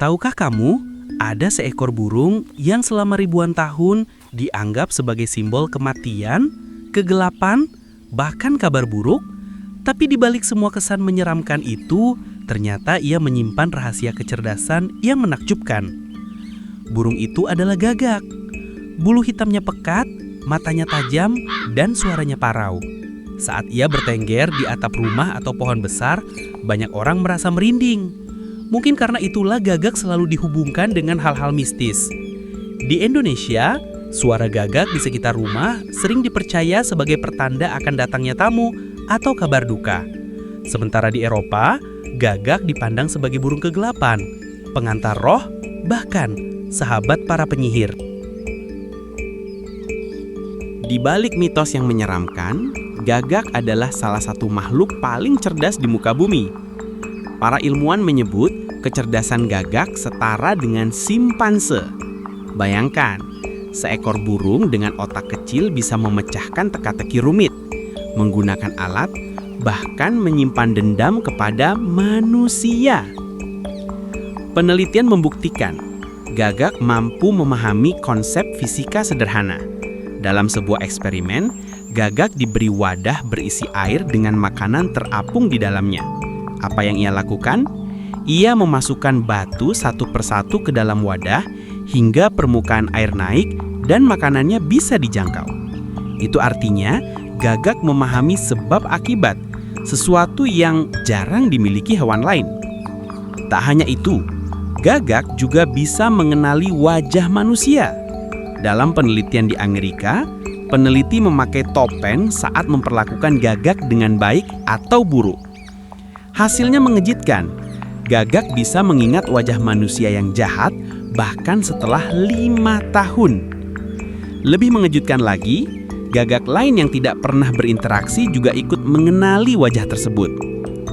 Tahukah kamu, ada seekor burung yang selama ribuan tahun dianggap sebagai simbol kematian, kegelapan, bahkan kabar buruk? Tapi di balik semua kesan menyeramkan itu, ternyata ia menyimpan rahasia kecerdasan yang menakjubkan. Burung itu adalah gagak. Bulu hitamnya pekat, matanya tajam, dan suaranya parau. Saat ia bertengger di atap rumah atau pohon besar, banyak orang merasa merinding. Mungkin karena itulah gagak selalu dihubungkan dengan hal-hal mistis. Di Indonesia, suara gagak di sekitar rumah sering dipercaya sebagai pertanda akan datangnya tamu atau kabar duka. Sementara di Eropa, gagak dipandang sebagai burung kegelapan, pengantar roh, bahkan sahabat para penyihir. Di balik mitos yang menyeramkan, gagak adalah salah satu makhluk paling cerdas di muka bumi. Para ilmuwan menyebut kecerdasan gagak setara dengan simpanse. Bayangkan, seekor burung dengan otak kecil bisa memecahkan teka-teki rumit, menggunakan alat, bahkan menyimpan dendam kepada manusia. Penelitian membuktikan, gagak mampu memahami konsep fisika sederhana. Dalam sebuah eksperimen, gagak diberi wadah berisi air dengan makanan terapung di dalamnya. Apa yang ia lakukan? Ia memasukkan batu satu persatu ke dalam wadah hingga permukaan air naik dan makanannya bisa dijangkau. Itu artinya gagak memahami sebab akibat, sesuatu yang jarang dimiliki hewan lain. Tak hanya itu, gagak juga bisa mengenali wajah manusia. Dalam penelitian di Amerika, peneliti memakai topeng saat memperlakukan gagak dengan baik atau buruk. Hasilnya mengejutkan. Gagak bisa mengingat wajah manusia yang jahat bahkan setelah 5 tahun. Lebih mengejutkan lagi, gagak lain yang tidak pernah berinteraksi juga ikut mengenali wajah tersebut.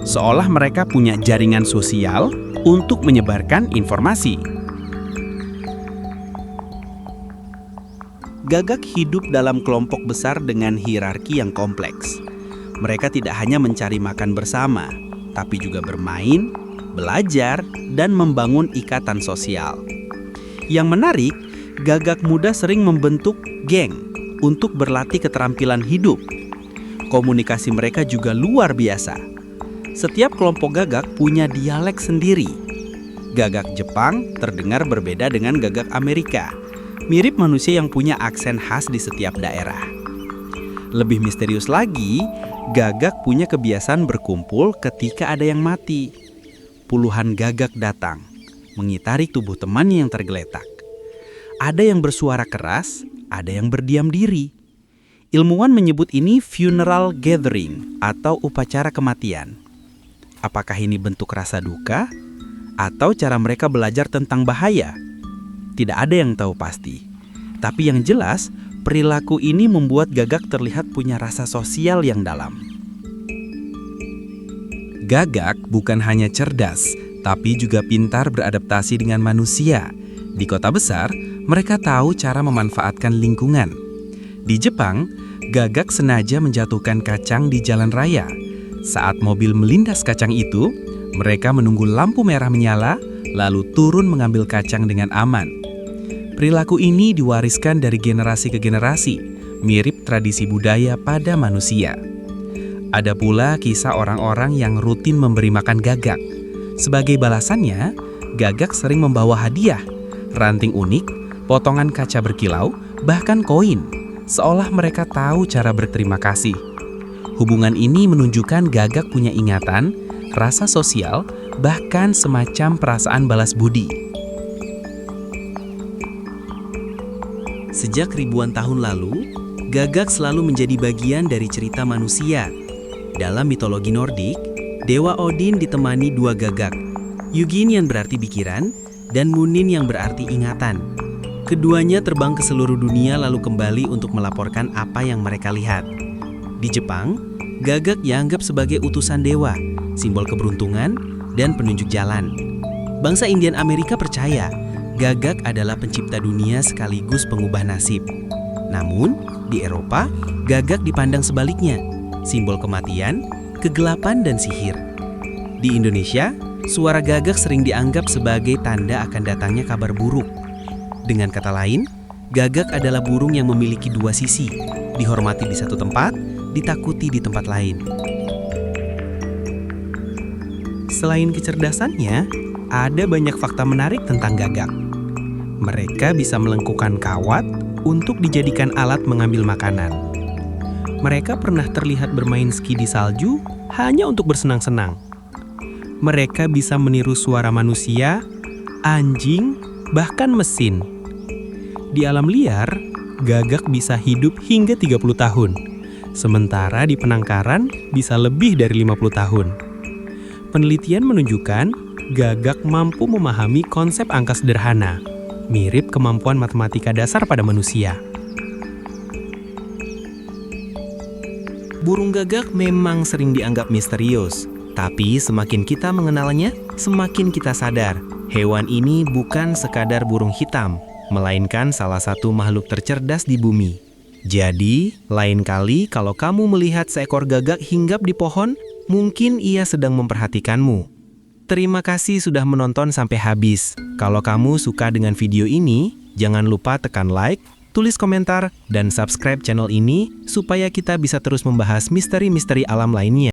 Seolah mereka punya jaringan sosial untuk menyebarkan informasi. Gagak hidup dalam kelompok besar dengan hierarki yang kompleks. Mereka tidak hanya mencari makan bersama, tapi juga bermain, belajar, dan membangun ikatan sosial. Yang menarik, gagak muda sering membentuk geng untuk berlatih keterampilan hidup. Komunikasi mereka juga luar biasa. Setiap kelompok gagak punya dialek sendiri. Gagak Jepang terdengar berbeda dengan gagak Amerika, mirip manusia yang punya aksen khas di setiap daerah. Lebih misterius lagi, gagak punya kebiasaan berkumpul ketika ada yang mati. Puluhan gagak datang, mengitari tubuh temannya yang tergeletak. Ada yang bersuara keras, ada yang berdiam diri. Ilmuwan menyebut ini funeral gathering atau upacara kematian. Apakah ini bentuk rasa duka? Atau cara mereka belajar tentang bahaya? Tidak ada yang tahu pasti. Tapi yang jelas, perilaku ini membuat gagak terlihat punya rasa sosial yang dalam. Gagak bukan hanya cerdas, tapi juga pintar beradaptasi dengan manusia. Di kota besar, mereka tahu cara memanfaatkan lingkungan. Di Jepang, gagak sengaja menjatuhkan kacang di jalan raya. Saat mobil melindas kacang itu, mereka menunggu lampu merah menyala, lalu turun mengambil kacang dengan aman. Perilaku ini diwariskan dari generasi ke generasi, mirip tradisi budaya pada manusia. Ada pula kisah orang-orang yang rutin memberi makan gagak. Sebagai balasannya, gagak sering membawa hadiah, ranting unik, potongan kaca berkilau, bahkan koin, seolah mereka tahu cara berterima kasih. Hubungan ini menunjukkan gagak punya ingatan, rasa sosial, bahkan semacam perasaan balas budi. Sejak ribuan tahun lalu, gagak selalu menjadi bagian dari cerita manusia. Dalam mitologi Nordik, Dewa Odin ditemani 2 gagak, Hugin yang berarti pikiran, dan Munin yang berarti ingatan. Keduanya terbang ke seluruh dunia lalu kembali untuk melaporkan apa yang mereka lihat. Di Jepang, gagak dianggap sebagai utusan dewa, simbol keberuntungan, dan penunjuk jalan. Bangsa Indian Amerika percaya gagak adalah pencipta dunia sekaligus pengubah nasib. Namun, di Eropa, gagak dipandang sebaliknya, simbol kematian, kegelapan, dan sihir. Di Indonesia, Suara gagak sering dianggap sebagai tanda akan datangnya kabar buruk. Dengan kata lain, gagak adalah burung yang memiliki dua sisi, dihormati di satu tempat, ditakuti di tempat lain. Selain kecerdasannya, ada banyak fakta menarik tentang gagak. Mereka bisa melengkungkan kawat untuk dijadikan alat mengambil makanan. Mereka pernah terlihat bermain ski di salju hanya untuk bersenang-senang. Mereka bisa meniru suara manusia, anjing, bahkan mesin. Di alam liar, gagak bisa hidup hingga 30 tahun. Sementara di penangkaran bisa lebih dari 50 tahun. Penelitian menunjukkan gagak mampu memahami konsep angka sederhana, mirip kemampuan matematika dasar pada manusia. Burung gagak memang sering dianggap misterius. Tapi semakin kita mengenalnya, semakin kita sadar, hewan ini bukan sekadar burung hitam, melainkan salah satu makhluk tercerdas di bumi. Jadi, lain kali kalau kamu melihat seekor gagak hinggap di pohon, mungkin ia sedang memperhatikanmu. Terima kasih sudah menonton sampai habis. Kalau kamu suka dengan video ini, jangan lupa tekan like, tulis komentar, dan subscribe channel ini supaya kita bisa terus membahas misteri-misteri alam lainnya.